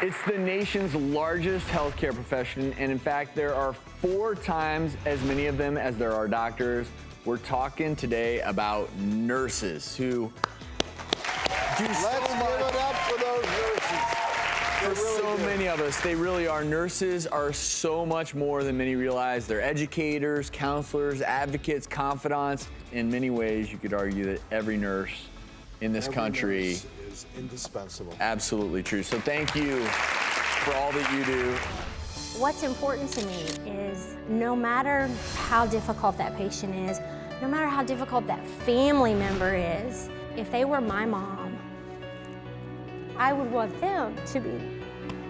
It's the nation's largest healthcare profession, and in fact, there are 4 times as many of them as there are doctors. We're talking today about nurses who do so much. Let's give it up for those nurses. For so many of us, they really are. Nurses are so much more than many realize. They're educators, counselors, advocates, confidants. In many ways, you could argue that every nurse in this country is indispensable. Absolutely true. So thank you for all that you do. What's important to me is no matter how difficult that patient is, no matter how difficult that family member is, if they were my mom, I would want them to be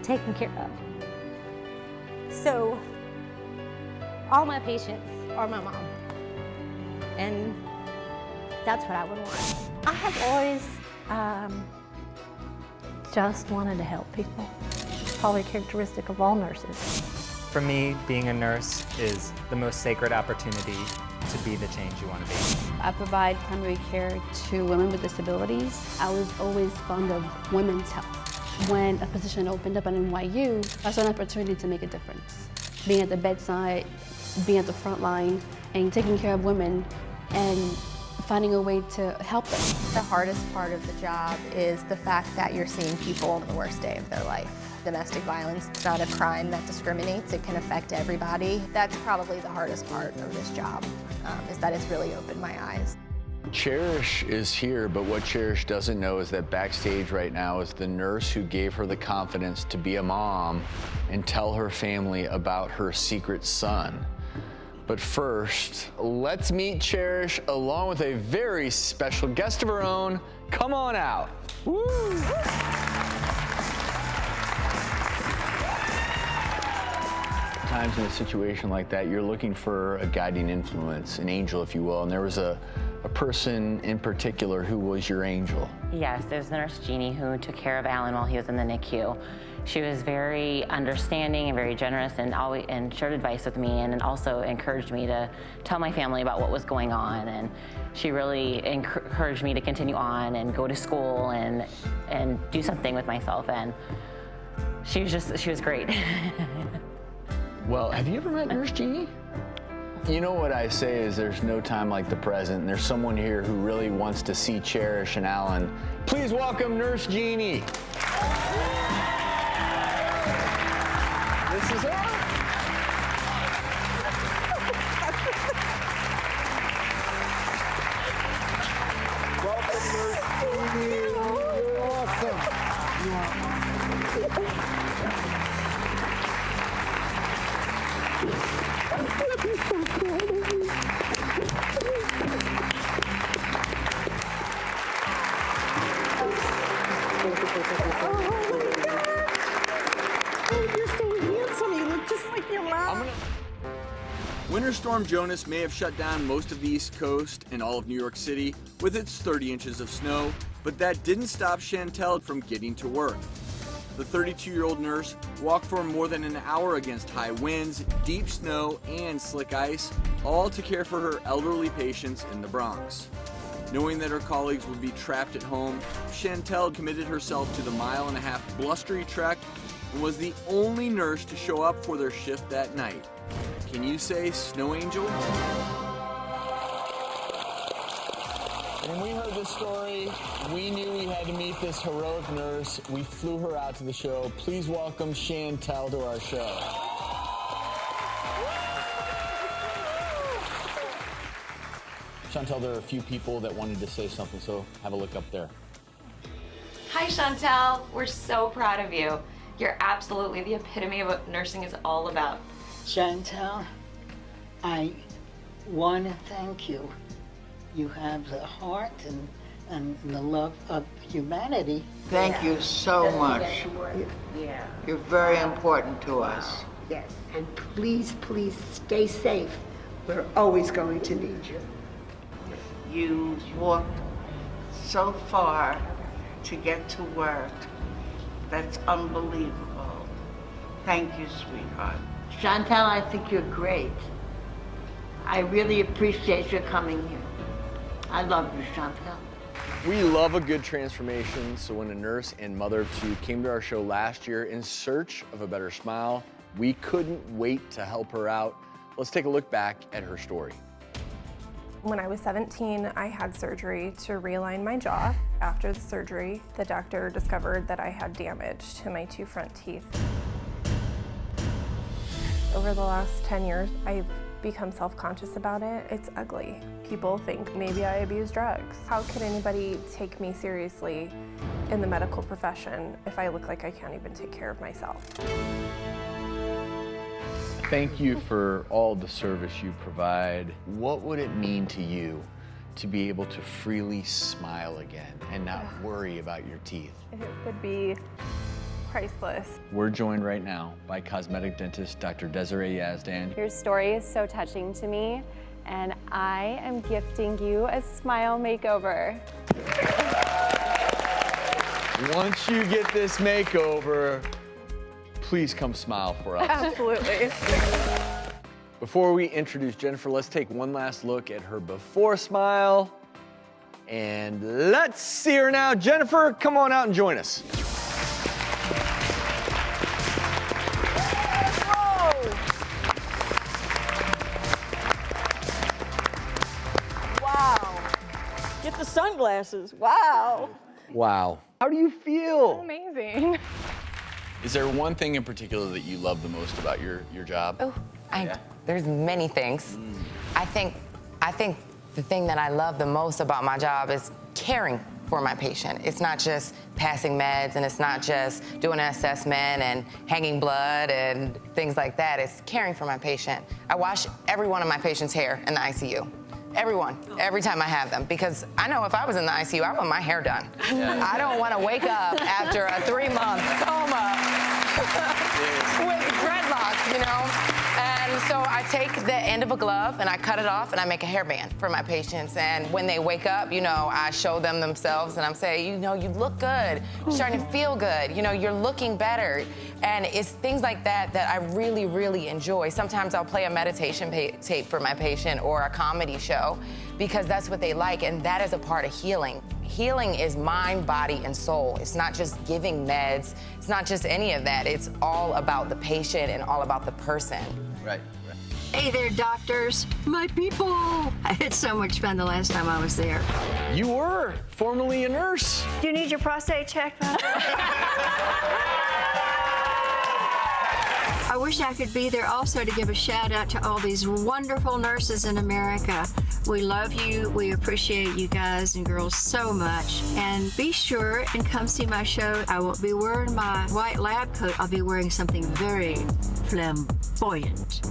taken care of. So all my patients are my mom, and that's what I would want. I have always just wanted to help people. It's probably characteristic of all nurses. For me, being a nurse is the most sacred opportunity to be the change you want to be. I provide primary care to women with disabilities. I was always fond of women's health. When a position opened up at NYU, I saw an opportunity to make a difference. Being at the bedside, being at the front line, and taking care of women, and finding a way to help them. The hardest part of the job is the fact that you're seeing people on the worst day of their life. Domestic violence is not a crime that discriminates. It can affect everybody. That's probably the hardest part of this job, is that it's really opened my eyes. Cherish is here, but what Cherish doesn't know is that backstage right now is the nurse who gave her the confidence to be a mom and tell her family about her secret son. But first, let's meet Cherish along with a very special guest of her own. Come on out. Woo! Times in a situation like that, you're looking for a guiding influence, an angel, if you will, and there was a person in particular who was your angel. Yes, there's Nurse Jeannie who took care of Alan while he was in the NICU. She was very understanding and very generous and shared advice with me, and also encouraged me to tell my family about what was going on. And she really encouraged me to continue on and go to school and do something with myself. And she was great. Well, have you ever met Nurse Jeannie? You know what I say is there's no time like the present. And there's someone here who really wants to see Cherish and Alan. Please welcome Nurse Jeannie. This is her. Welcome, Nurse Jeannie. You're awesome. Winter Storm Jonas may have shut down most of the East Coast and all of New York City with its 30 inches of snow, but that didn't stop Chantel from getting to work. The 32-year-old nurse walked for more than an hour against high winds, deep snow, and slick ice, all to care for her elderly patients in the Bronx. Knowing that her colleagues would be trapped at home, Chantel committed herself to the mile-and-a-half blustery trek and was the only nurse to show up for their shift that night. Can you say snow angel? When we heard this story, we knew we had to meet this heroic nurse. We flew her out to the show. Please welcome Chantel to our show. Chantel, there are a few people that wanted to say something, so have a look up there. Hi, Chantel. We're so proud of you. You're absolutely the epitome of what nursing is all about. Chantel, I want to thank you. You have the heart and the love of humanity. Thank you so much. Yeah. You're very important to us. Yes, and please, please stay safe. We're always going to need you. You walked so far to get to work. That's unbelievable. Thank you, sweetheart. Chantel, I think you're great. I really appreciate your coming here. I love you, Chantel. We love a good transformation, so when a nurse and mother of two came to our show last year in search of a better smile, we couldn't wait to help her out. Let's take a look back at her story. When I was 17, I had surgery to realign my jaw. After the surgery, the doctor discovered that I had damage to my 2 front teeth. Over the last 10 years, I've become self-conscious about it. It's ugly. People think maybe I abuse drugs. How could anybody take me seriously in the medical profession if I look like I can't even take care of myself? Thank you for all the service you provide. What would it mean to you to be able to freely smile again and not worry about your teeth? It would be priceless. We're joined right now by cosmetic dentist Dr. Desiree Yazdan. Your story is so touching to me, and I am gifting you a smile makeover. Once you get this makeover, please come smile for us. Absolutely. Before we introduce Jennifer, let's take one last look at her before smile. And let's see her now. Jennifer, come on out and join us. Wow. Get the sunglasses. Wow. Wow. How do you feel? Amazing. Is there one thing in particular that you love the most about your job? Oh, there's many things. I think the thing that I love the most about my job is caring for my patient. It's not just passing meds, and it's not just doing an assessment and hanging blood and things like that. It's caring for my patient. I wash every one of my patients' hair in the ICU. Everyone, every time I have them, because I know if I was in the ICU, I want my hair done. Yeah. I don't want to wake up after a 3-month coma with dreadlocks, you know? And so I take the end of a glove and I cut it off and I make a hairband for my patients. And when they wake up, you know, I show them themselves and I'm saying, you know, you look good. You're starting to feel good. You know, you're looking better. And it's things like that that I really, really enjoy. Sometimes I'll play a meditation tape for my patient or a comedy show because that's what they like, and that is a part of healing. Healing is mind, body, and soul. It's not just giving meds. It's not just any of that. It's all about the patient and all about the person. Right. Hey there, doctors. My people. I had so much fun the last time I was there. You were formerly a nurse. Do you need your prostate checked? I wish I could be there also to give a shout out to all these wonderful nurses in America. We love you. We appreciate you guys and girls so much. And be sure and come see my show. I won't be wearing my white lab coat. I'll be wearing something very flamboyant.